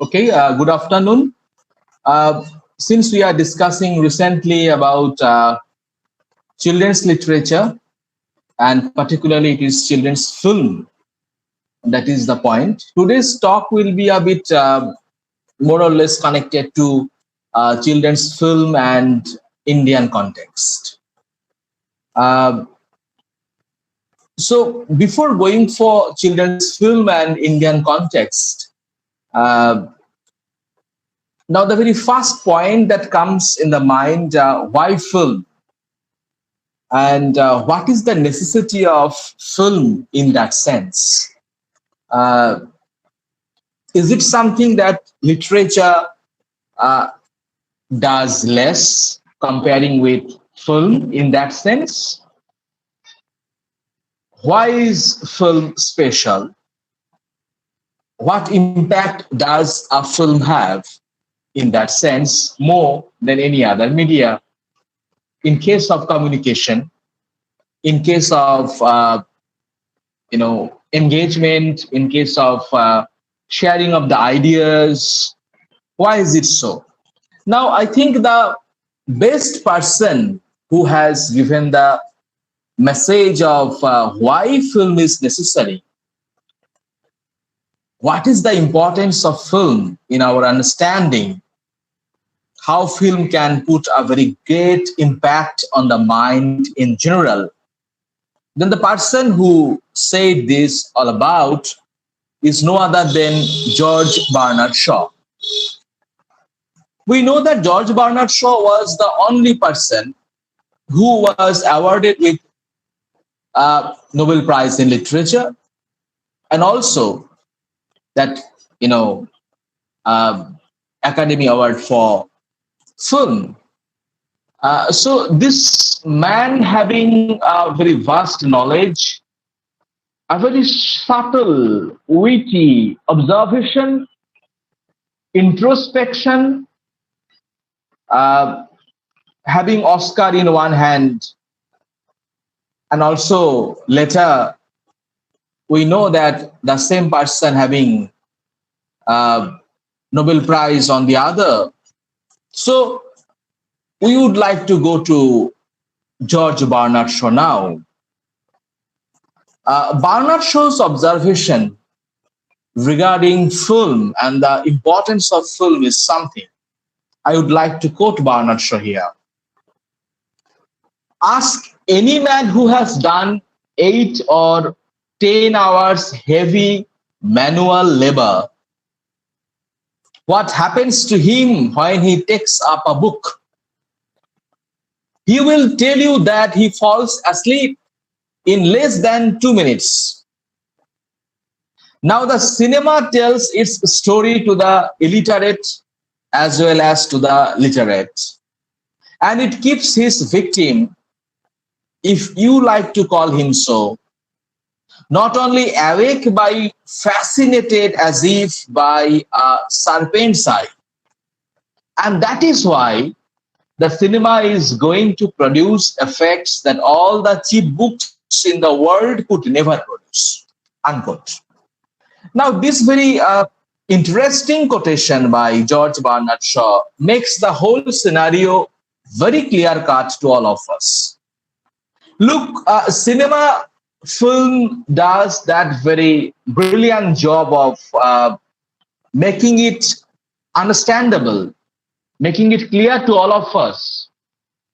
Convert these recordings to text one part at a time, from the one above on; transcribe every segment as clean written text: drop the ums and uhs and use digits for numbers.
Okay, good afternoon. Since we are discussing recently about children's literature, and particularly it is children's film, that is the point. Today's talk will be a bit more or less connected to children's film and Indian context. Uh, so, before going for children's film and Indian context, uh, now the very first point that comes in the mind: why film? And what is the necessity of film in that sense? Uh, is it something that literature uh, does less comparing with film in that sense? Why is film special? What impact does a film have in that sense more than any other media in case of communication, in case of engagement, in case of sharing of the ideas? Why is it so? Now I think the best person who has given the message of why film is necessary, what is the importance of film in our understanding, how film can put a very great impact on the mind in general, then the person who said this all about is no other than George Bernard Shaw. We know that George Bernard Shaw was the only person who was awarded with a Nobel Prize in Literature, and also that you know uh, Academy Award for film. So this man having a very vast knowledge, a very subtle, witty observation, introspection, uh, having Oscar in one hand, and also later we know that the same person having uh, Nobel Prize on the other. So we would like to go to George Bernard Shaw now. Bernard Shaw's observation regarding film and the importance of film is something I would like to quote Bernard Shaw here. Ask any man who has done 8 or 10 hours heavy manual labor what happens to him when he takes up a book. He will tell you that he falls asleep in less than 2 minutes. Now, the cinema tells its story to the illiterate as well as to the literate, and it keeps his victim, if you like to call him so, not only awake by fascinated as if by a serpent's eye. And that is why the cinema is going to produce effects that all the cheap books in the world could never produce. Unquote. Now, this very interesting quotation by George Bernard Shaw makes the whole scenario very clear cut to all of us. Look, cinema film does that very brilliant job of making it understandable, making it clear to all of us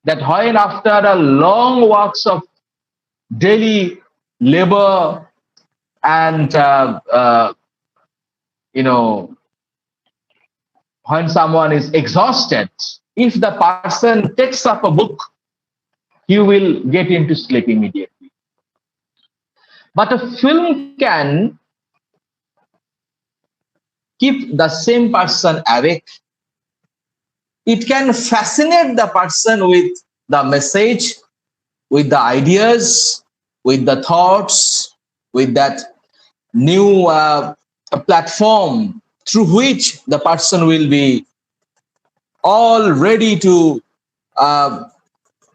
that when after a long works of daily labor and when someone is exhausted, if the person takes up a book, he will get into sleep immediately. But a film can keep the same person awake. It can fascinate the person with the message, with the ideas, with the thoughts, with that new platform through which the person will be all ready to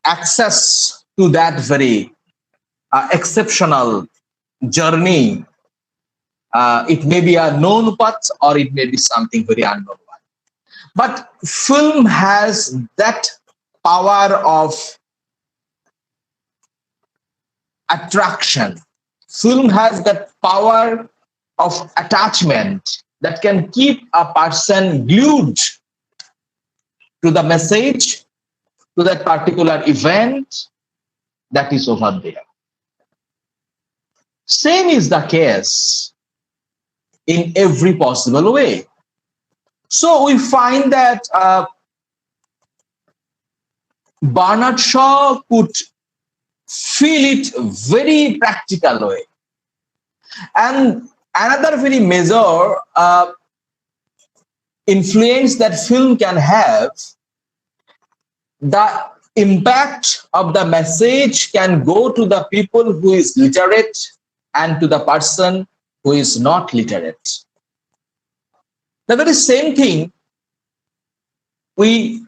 access to that very exceptional journey. It may be a known path or it may be something very unknown one. But film has that power of attraction. Film has that power of attachment that can keep a person glued to the message, to that particular event that is over there. Same is the case in every possible way. So we find that Bernard Shaw could feel it very practical way. And another very major influence that film can have, the impact of the message can go to the people who is literate and to the person who is not literate. The very same thing, we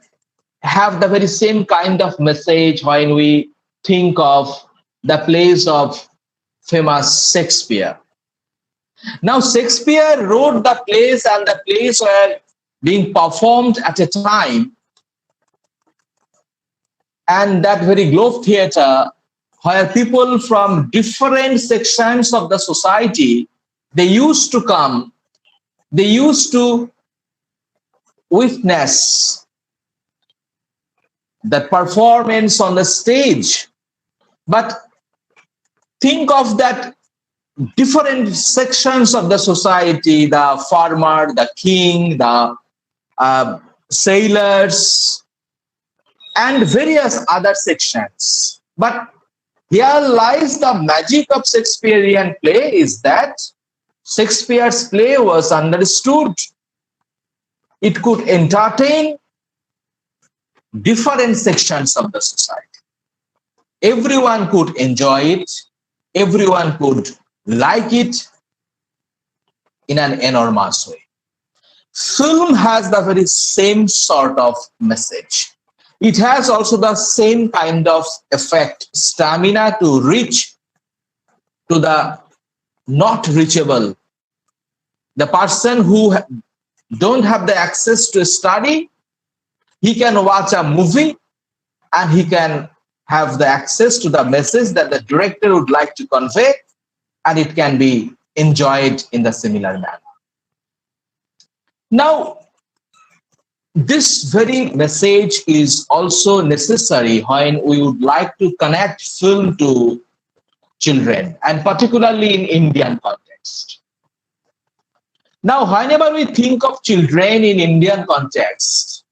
have the very same kind of message when we think of the plays of famous Shakespeare. Now, Shakespeare wrote the plays, and the plays were being performed at a time, and that very Globe Theatre, where people from different sections of the society, they used to come, they used to witness that performance on the stage. But think of that different sections of the society, the farmer, the king, the sailors, and various other sections. But here lies the magic of Shakespearean play, is that Shakespeare's play was understood. It could entertain different sections of the society. Everyone could enjoy it. Everyone could like it in an enormous way. Film has the very same sort of message. It has also the same kind of effect, stamina to reach to the not reachable. The person who don't have the access to study, he can watch a movie and he can have the access to the message that the director would like to convey, and it can be enjoyed in the similar manner. Now, this very message is also necessary when we would like to connect film to children, and particularly in Indian context. Now, whenever we think of children in Indian context,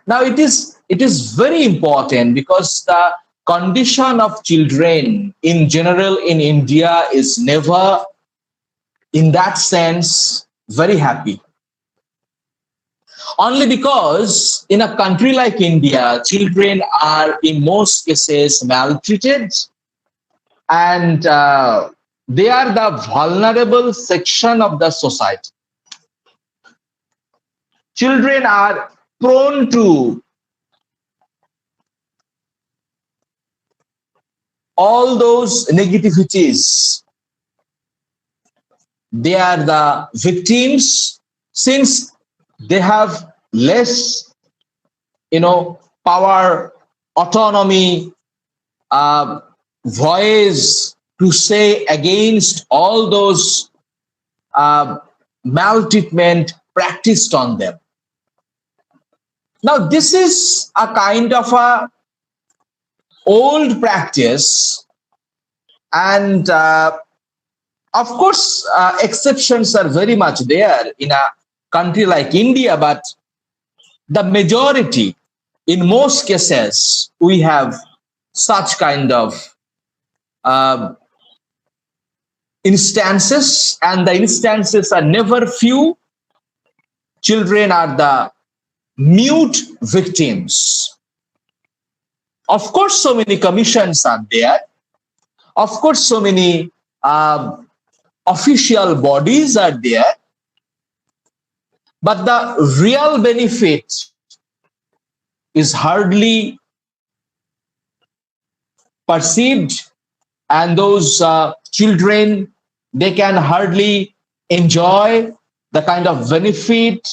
now it is very important, because the condition of children in general in India is never, in that sense, very happy. Only because in a country like India, children are in most cases maltreated, and they are the vulnerable section of the society. Children are prone to all those negativities. They are the victims, since they have less, power, autonomy, voice to say against all those maltreatment practiced on them. Now, this is a kind of a old practice, and of course, exceptions are very much there in a country like India, but the majority, in most cases, we have such kind of instances, and the instances are never few. Children are the mute victims. Of course, so many commissions are there. Of course, so many official bodies are there. But the real benefit is hardly perceived, and those children They can hardly enjoy the kind of benefit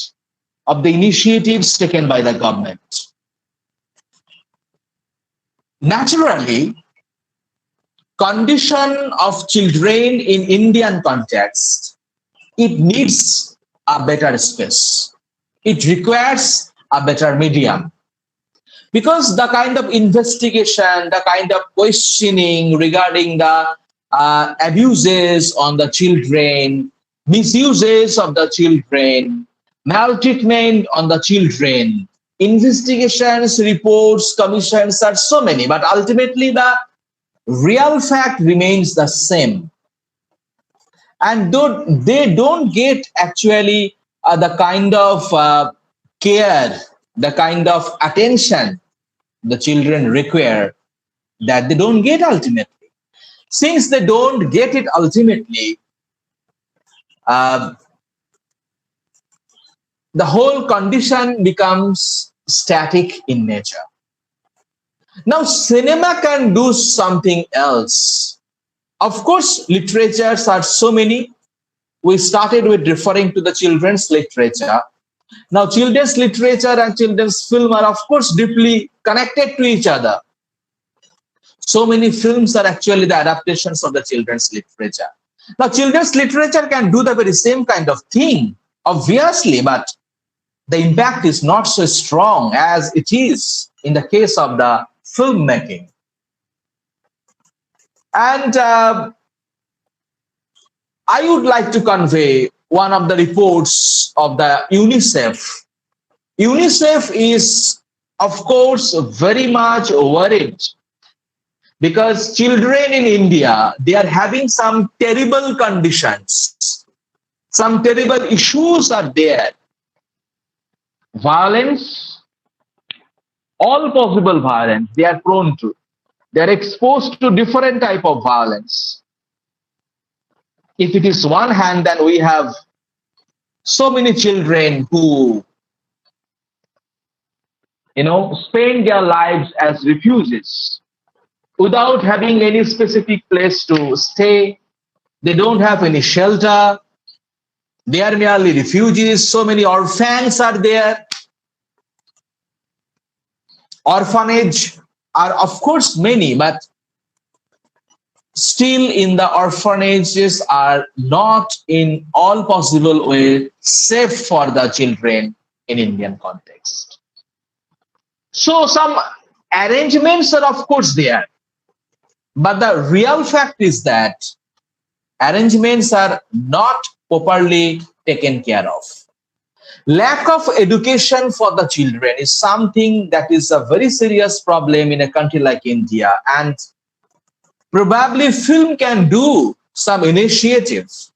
of the initiatives taken by the government. Naturally, condition of children in Indian context, it needs a better space. It requires a better medium. Because the kind of investigation, the kind of questioning regarding the abuses on the children, misuses of the children, maltreatment on the children, investigations, reports, commissions are so many, but ultimately the real fact remains the same. And they don't get actually the kind of care, the kind of attention the children require, that they don't get ultimately. Since they don't get it ultimately, uh, the whole condition becomes static in nature. Now, cinema can do something else. Of course, literatures are so many. We started with referring to the children's literature. Now, children's literature and children's film are, of course, deeply connected to each other. So many films are actually the adaptations of the children's literature. Now, children's literature can do the very same kind of thing, obviously, but the impact is not so strong as it is in the case of the filmmaking. And I would like to convey one of the reports of the UNICEF. UNICEF is, of course, very much worried because children in India, they are having some terrible conditions. Some terrible issues are there. Violence, all possible violence, they are prone to. They are exposed to different type of violence. If it is one hand, then we have so many children who, spend their lives as refugees without having any specific place to stay. They don't have any shelter. They are merely refugees. So many orphans are there. Orphanage are, of course, many, but still in the orphanages are not in all possible way safe for the children in Indian context. So some arrangements are, of course, there, but the real fact is that arrangements are not properly taken care of. Lack of education for the children is something that is a very serious problem in a country like India, and probably film can do some initiatives.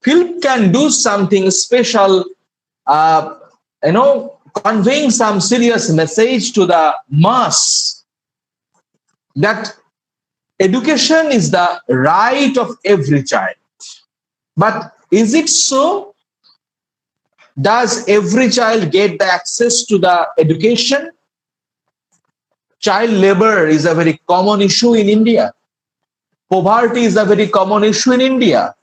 Film can do something special, conveying some serious message to the mass that education is the right of every child. But is it so? Does every child get the access to the education? Child labor is a very common issue in India. Poverty is a very common issue in India.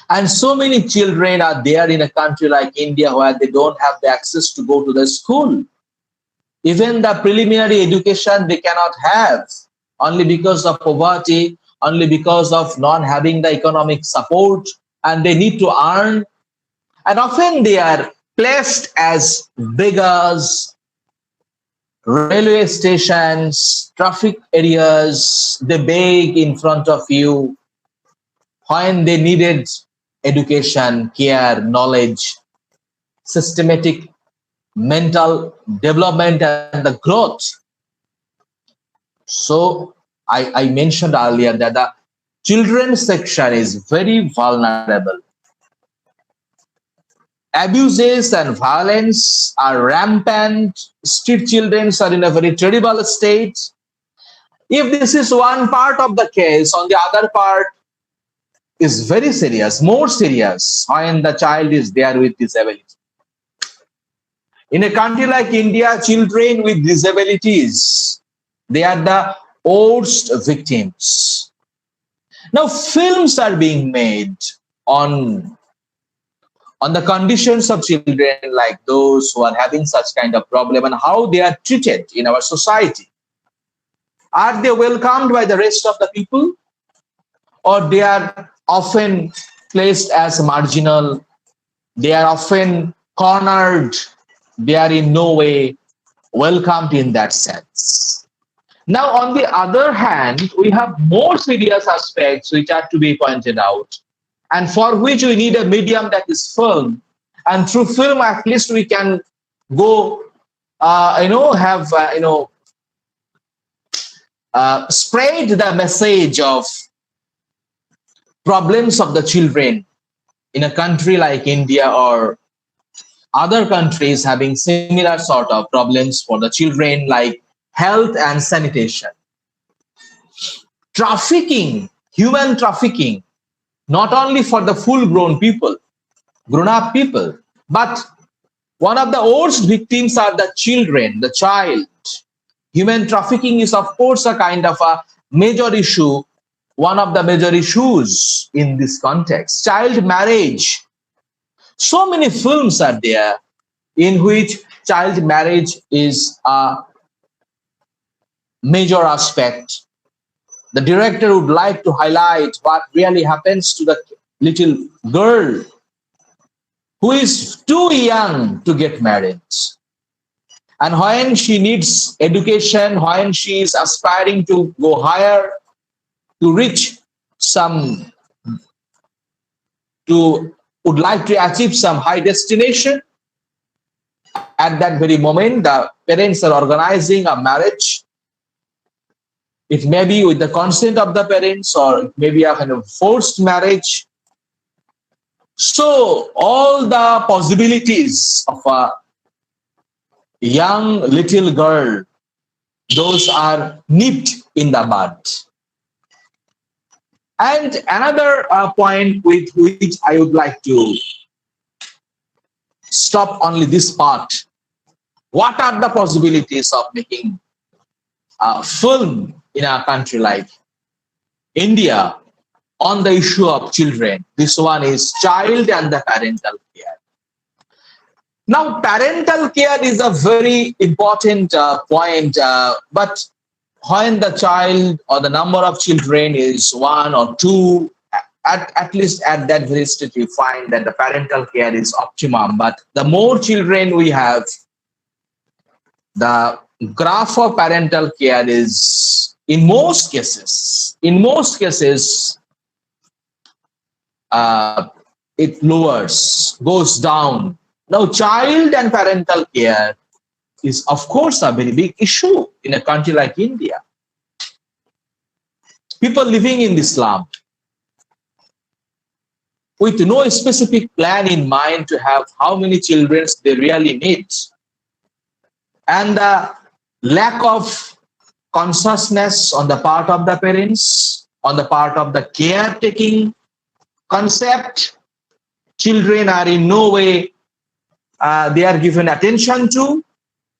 And so many children are there in a country like India where they don't have the access to go to the school. Even the preliminary education they cannot have, only because of poverty, only because of not having the economic support, and they need to earn. And often they are placed as beggars, railway stations, traffic areas. They beg in front of you when they needed education, care, knowledge, systematic mental development and the growth. So I mentioned earlier that the children's section is very vulnerable. Abuses and violence are rampant. Street children are in a very terrible state. If this is one part of the case, on the other part is very serious, more serious when the child is there with disability. In a country like India, children with disabilities, they are the worst victims. Now, films are being made on on the conditions of children like those who are having such kind of problem and how they are treated in our society. Are they welcomed by the rest of the people, or they are often placed as marginal? They are often cornered. They are in no way welcomed in that sense. Now, on the other hand, we have more serious aspects which are to be pointed out, and for which we need a medium that is film. And through film, at least we can go, have spread the message of problems of the children in a country like India or other countries having similar sort of problems for the children, like health and sanitation. Trafficking, human trafficking, not only for the full grown people, grown up people, but one of the worst victims are the children, the child. Human trafficking is, of course, a kind of a major issue, one of the major issues in this context. Child marriage. So many films are there in which child marriage is a major aspect. The director would like to highlight what really happens to the little girl who is too young to get married. And when she needs education, when she is aspiring to go higher, to reach some, to would like to achieve some high destination, at that very moment, the parents are organizing a marriage. It may be with the consent of the parents, or it may be a kind of forced marriage. So all the possibilities of a young little girl, those are nipped in the bud. And another point with which I would like to stop only this part. What are the possibilities of making a film in a country like India on the issue of children? This one is child and the parental care. Now, parental care is a very important point, but when the child or the number of children is one or two, at least at that very stage, we find that the parental care is optimum. But the more children we have, the graph of parental care is, in most cases, it lowers, goes down. Now, child and parental care is, of course, a very big issue in a country like India. People living in this slum with no specific plan in mind to have how many children they really need, and the lack of consciousness on the part of the parents, on the part of the caretaking concept. Children are in no way they are given attention to,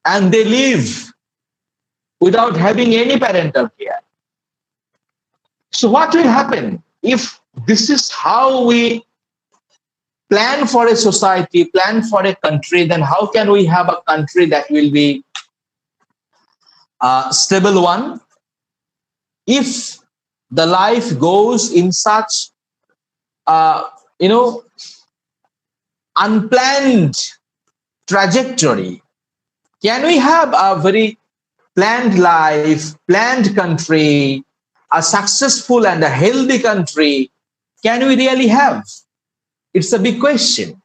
and they live without having any parental care. So what will happen if this is how we plan for a society, plan for a country? Then how can we have a country that will be a stable one if the life goes in such unplanned trajectory? Can we have a very planned life, planned country, a successful and a healthy country? Can we really have? It's a big question.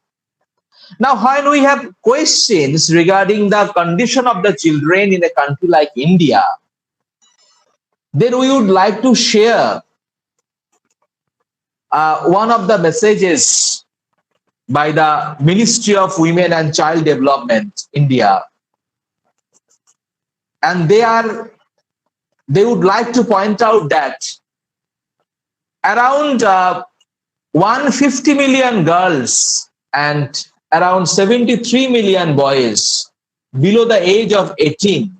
Now, when we have questions regarding the condition of the children in a country like India, then we would like to share one of the messages by the Ministry of Women and Child Development, India. And they would like to point out that around 150 million girls and around 73 million boys below the age of 18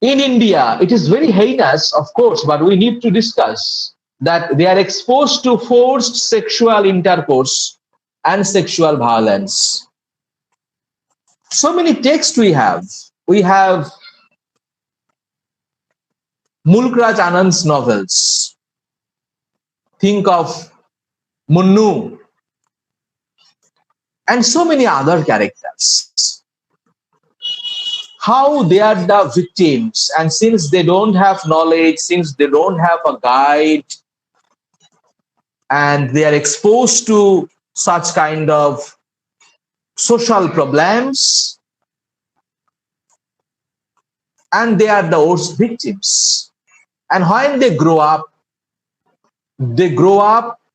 In India, it is very heinous, of course, but we need to discuss that they are exposed to forced sexual intercourse and sexual violence. So many texts we have. We have Mulkraj Anand's novels. Think of Munnu and so many other characters. How they are the victims, and since they don't have knowledge, since they don't have a guide, and they are exposed to such kind of social problems, and they are the worst victims. And when they grow up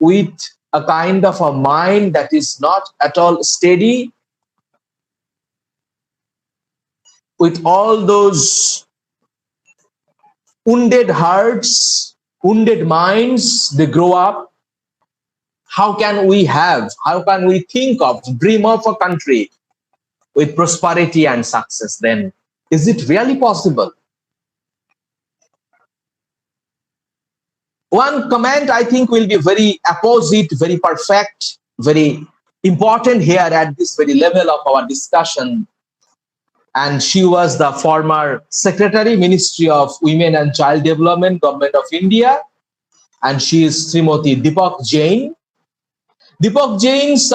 with a kind of a mind that is not at all steady, with all those wounded hearts, wounded minds, they grow up. How can we think of, dream of a country with prosperity and success then? Is it really possible? One comment I think will be very opposite, very perfect, very important here at this very level of our discussion. And she was the former Secretary, Ministry of Women and Child Development, Government of India. And she is Srimati Deepak Jain. Deepak Jain's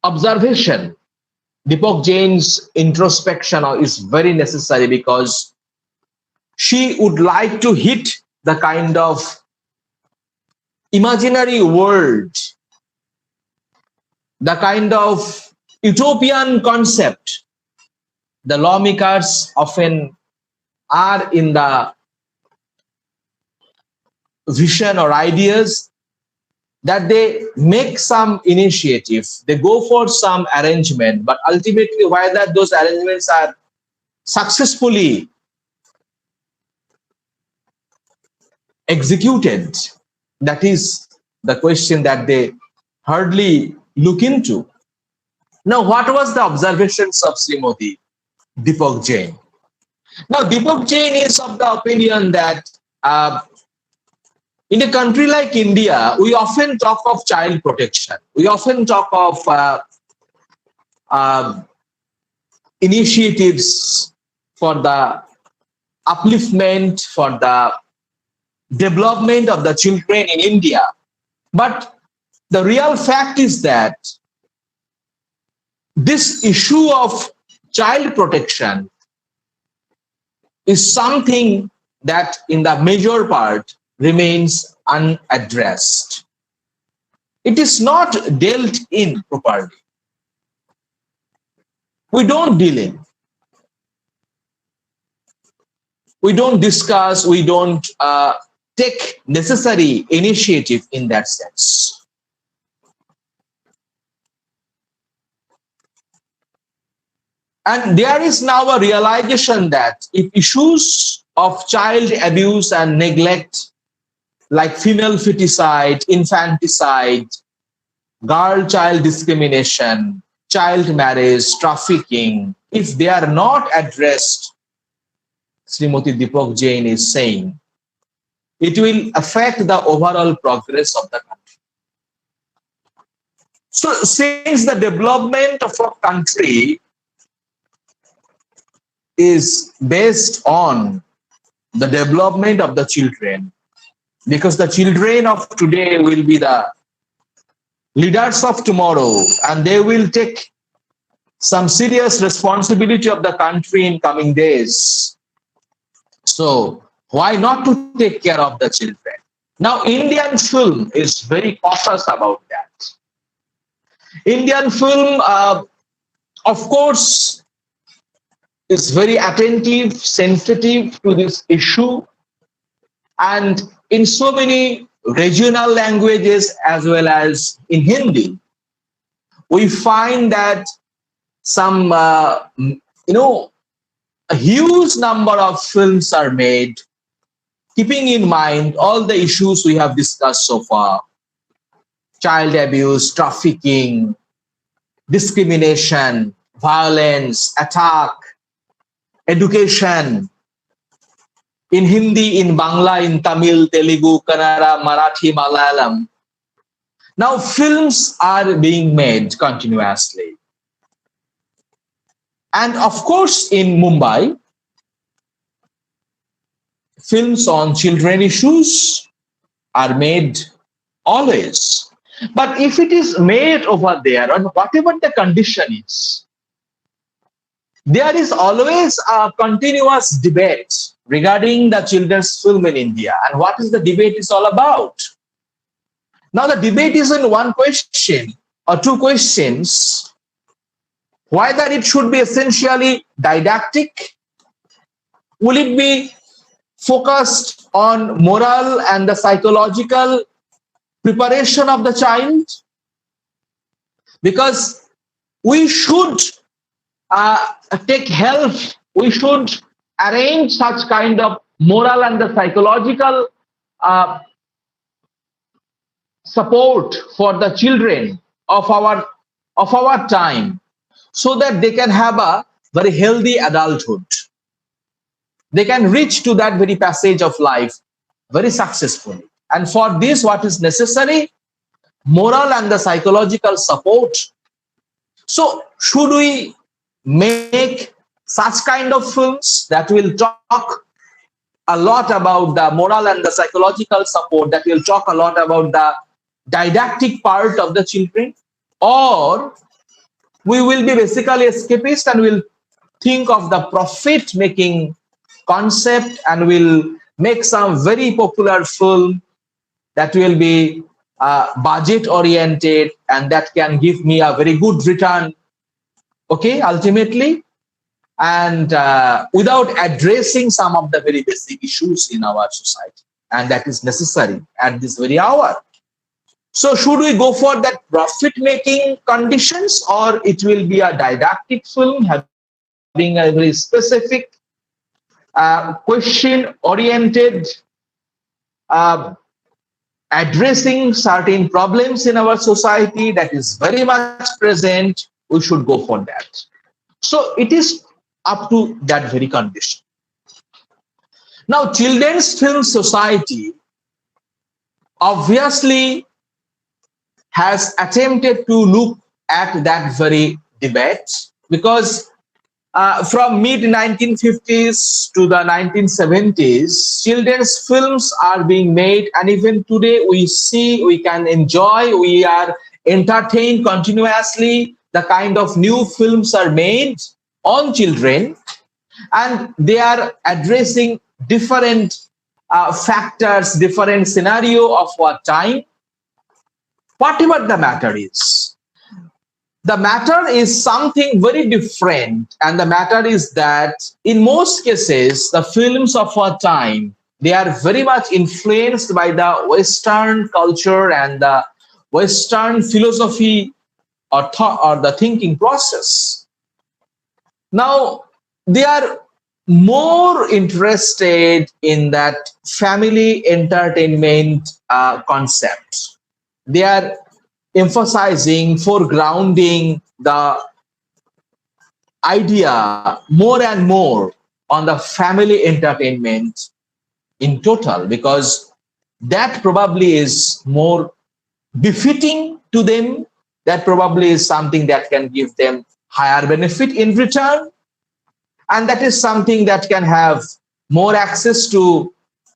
observation, Deepak Jain's introspection is very necessary, because she would like to hit the kind of imaginary world, the kind of utopian concept the lawmakers often are in the vision or ideas, that they make some initiative, they go for some arrangement, but ultimately whether those arrangements are successfully executed, that is the question that they hardly look into. Now, what was the observations of Srimati Deepak Jain? Now, Deepak Jain is of the opinion that in a country like India, we often talk of child protection. We often talk of initiatives for the upliftment, for the development of the children in India. But the real fact is that this issue of child protection is something that in the major part remains unaddressed. It is not dealt in properly. We don't deal in. We don't discuss, we don't take necessary initiative in that sense. And there is now a realization that if issues of child abuse and neglect, like female feticide, infanticide, girl-child discrimination, child marriage, trafficking, if they are not addressed, Srimati Deepak Jain is saying, it will affect the overall progress of the country. So since the development of a country is based on the development of the children, because the children of today will be the leaders of tomorrow, and they will take some serious responsibility of the country in coming days. So why not to take care of the children? Now, Indian film is very cautious about that. Indian film, of course, is very attentive, sensitive to this issue, and in so many regional languages as well as in Hindi, we find that some, a huge number of films are made, keeping in mind all the issues we have discussed so far: child abuse, trafficking, discrimination, violence, attack, education, in Hindi, in Bangla, in Tamil, Telugu, Kannada, Marathi, Malayalam. Now films are being made continuously. And of course, in Mumbai, films on children issues are made always. But if it is made over there, or whatever the condition is, there is always a continuous debate regarding the children's film in India. And what is the debate is all about? Now the debate is in one question or two questions, whether it should be essentially didactic, will it be focused on moral and the psychological preparation of the child? Because we should take help, we should arrange such kind of moral and the psychological support for the children of our time, so that they can have a very healthy adulthood. They can reach to that very passage of life very successfully. And for this, what is necessary? Moral and the psychological support. So should we make such kind of films that will talk a lot about the moral and the psychological support, that will talk a lot about the didactic part of the children? Or we will be basically escapist and will think of the profit making concept and will make some very popular film that will be budget oriented and that can give me a very good return, okay, ultimately, and without addressing some of the very basic issues in our society, and that is necessary at this very hour. So should we go for that profit making conditions, or it will be a didactic film having a very specific question oriented, addressing certain problems in our society that is very much present? We should go for that. So it is up to that very condition. Now, Children's Film Society obviously has attempted to look at that very debate, because from mid 1950s to the 1970s, children's films are being made, and even today we see, we can enjoy, we are entertained continuously. The kind of new films are made on children, and they are addressing different factors, different scenario of our time. Whatever the matter is, the matter is something very different, and the matter is that in most cases, the films of our time, they are very much influenced by the Western culture and the Western philosophy or the thinking process. Now, they are more interested in that family entertainment concept. They are emphasizing, foregrounding the idea more and more on the family entertainment in total, because that probably is more befitting to them. That probably is something that can give them higher benefit in return. And that is something that can have more access to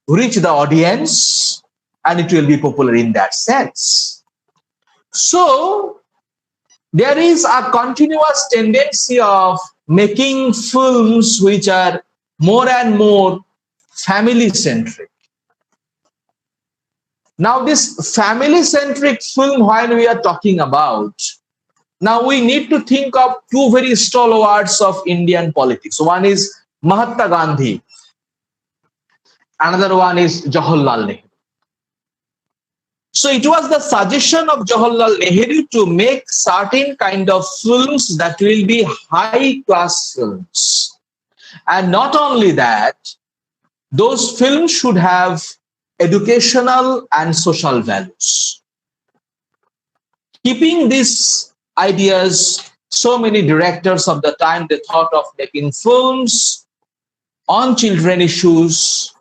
reach the audience, and it will be popular in that sense. So there is a continuous tendency of making films which are more and more family-centric. Now, this family-centric film, when we are talking about, now we need to think of two very stalwarts of Indian politics. One is Mahatma Gandhi. Another one is Jawaharlal Nehru. So it was the suggestion of Jawaharlal Nehru to make certain kind of films that will be high-class films. And not only that, those films should have educational and social values. Keeping these ideas So many directors of the time, they thought of making films on children issues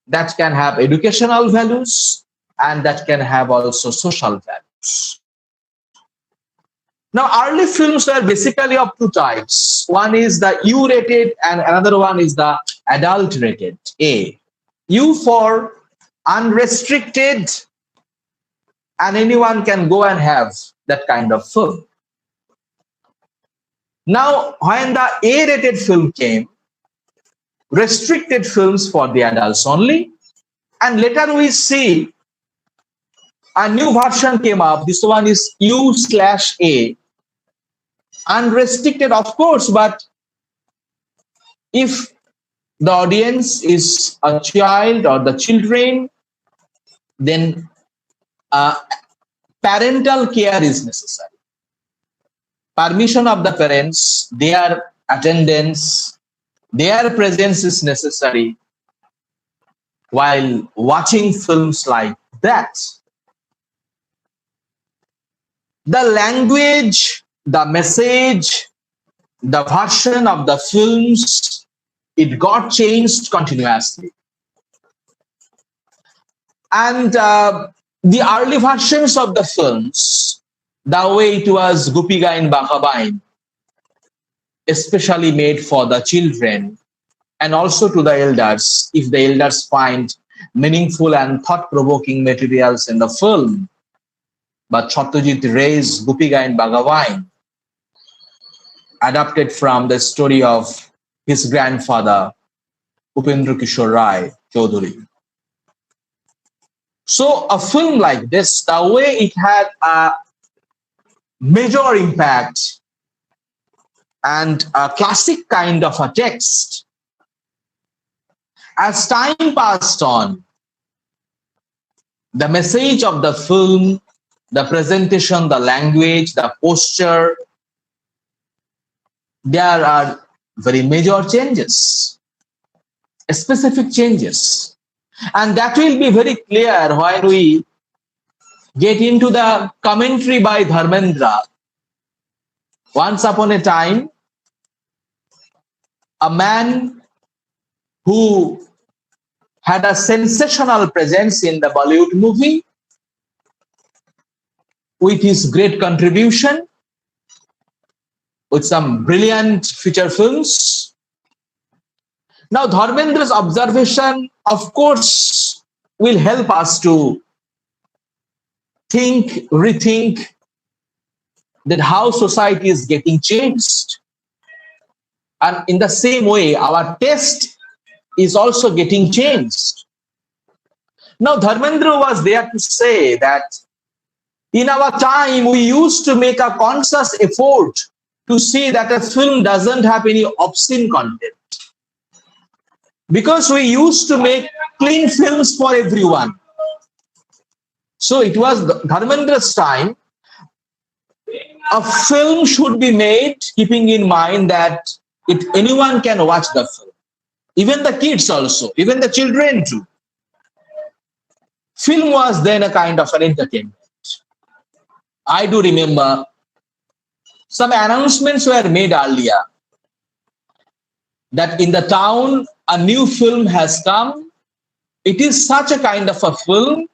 that can have educational values and that can have also social values. Now, early films were basically of two types. One is the U rated and another one is the adult rated A. U for unrestricted, and anyone can go and have that kind of film. Now, when the A rated film came, restricted films for the adults only, and later we see a new version came up. This one is U/A, unrestricted, of course, but if the audience is a child or the children, then parental care is necessary. Permission of the parents, their attendance, their presence is necessary while watching films like that. The language, the message, the version of the films, it got changed continuously. And the early versions of the films, the way it was Gupi Gain Bakabain, especially made for the children and also to the elders, if the elders find meaningful and thought-provoking materials in the film. But Satyajit Ray's Gupi Gain Bagawain, adapted from the story of his grandfather, Upendra Kishore Rai Chaudhuri. So a film like this, the way it had a major impact and a classic kind of a text, as time passed on, the message of the film, the presentation, the language, the posture, there are very major changes, specific changes. And that will be very clear when we get into the commentary by Dharmendra. Once upon a time, a man who had a sensational presence in the Bollywood movie with his great contribution, with some brilliant feature films. Now, Dharmendra's observation, of course, will help us to think, rethink that how society is getting changed. And in the same way, our taste is also getting changed. Now, Dharmendra was there to say that in our time, we used to make a conscious effort to see that a film doesn't have any obscene content, because we used to make clean films for everyone. So it was Dharmendra's time. A film should be made keeping in mind that anyone can watch the film, even the kids also, even the children too. Film was then a kind of an entertainment. I do remember some announcements were made earlier that in the town a new film has come. It is such a kind of a film,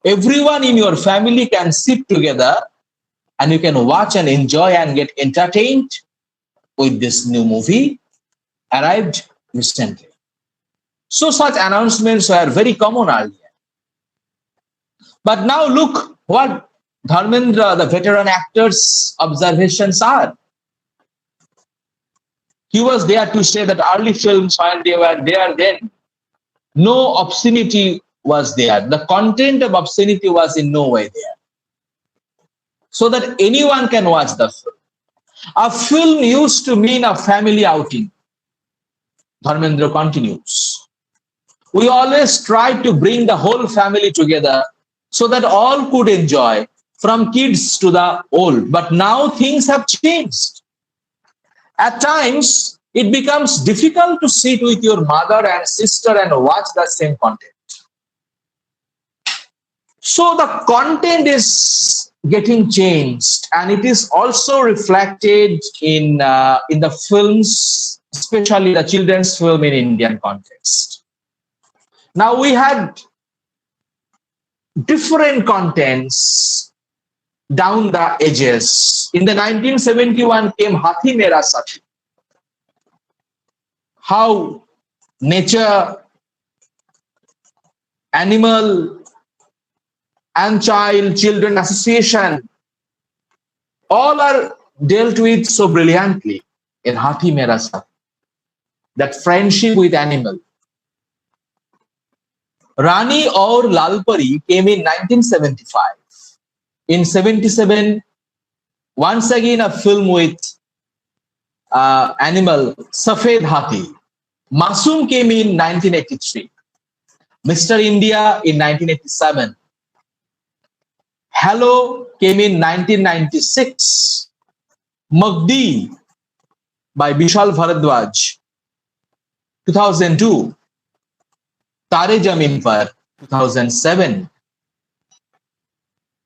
everyone in your family can sit together and you can watch and enjoy and get entertained with this new movie arrived recently. So such announcements were very common earlier. But now look what Dharmendra, the veteran actor's observations are. He was there to say that early films, when they were there then, no obscenity was there. The content of obscenity was in no way there. So that anyone can watch the film. A film used to mean a family outing. Dharmendra continues. We always tried to bring the whole family together so that all could enjoy, from kids to the old. But now things have changed. At times, it becomes difficult to sit with your mother and sister and watch the same content. So the content is getting changed, and it is also reflected in the films, especially the children's film in Indian context. Now we had different contents down the edges. In the 1971 came Hathi Mera Sathi, how nature, animal, and children association all are dealt with so brilliantly in Hathi Mera Sathi. That friendship with animal. Rani Aur Lal Pari came in 1975. In 77, once again a film with animal, Safed Hathi. Masoom came in 1983. Mr. India in 1987. Hello came in 1996. Magdi by Vishal Bharadwaj, 2002. Tare Zameen Par, 2007.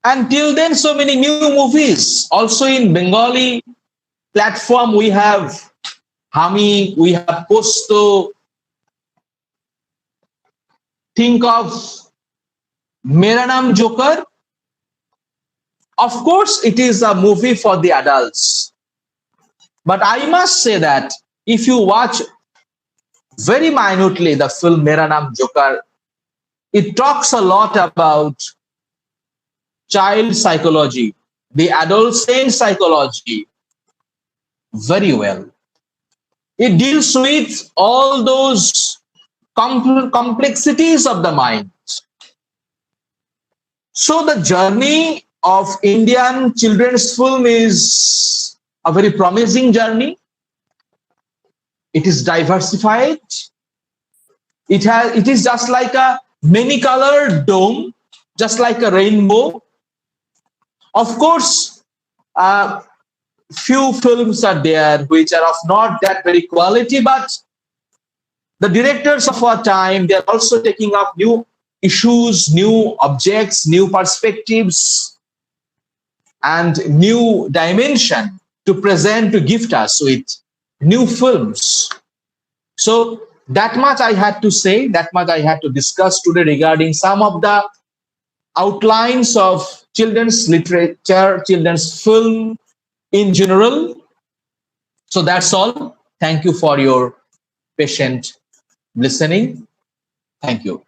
And till then, so many new movies. Also in Bengali platform, we have Hami, we have Posto. Think of Mera Naam Joker. Of course, it is a movie for the adults. But I must say that if you watch very minutely the film Mera Naam Joker, it talks a lot about child psychology, the adolescent psychology, very well. It deals with all those complexities of the mind. So the journey of Indian children's film is a very promising journey. It is diversified. It is just like a many-colored dome, just like a rainbow. Of course, few films are there which are of not that very quality, but the directors of our time, they are also taking up new issues, new objects, new perspectives, and new dimension to present, to gift us with new films. So that much I had to say, that much I had to discuss today regarding some of the outlines of children's literature, children's film in general. So that's all. Thank you for your patient listening. Thank you.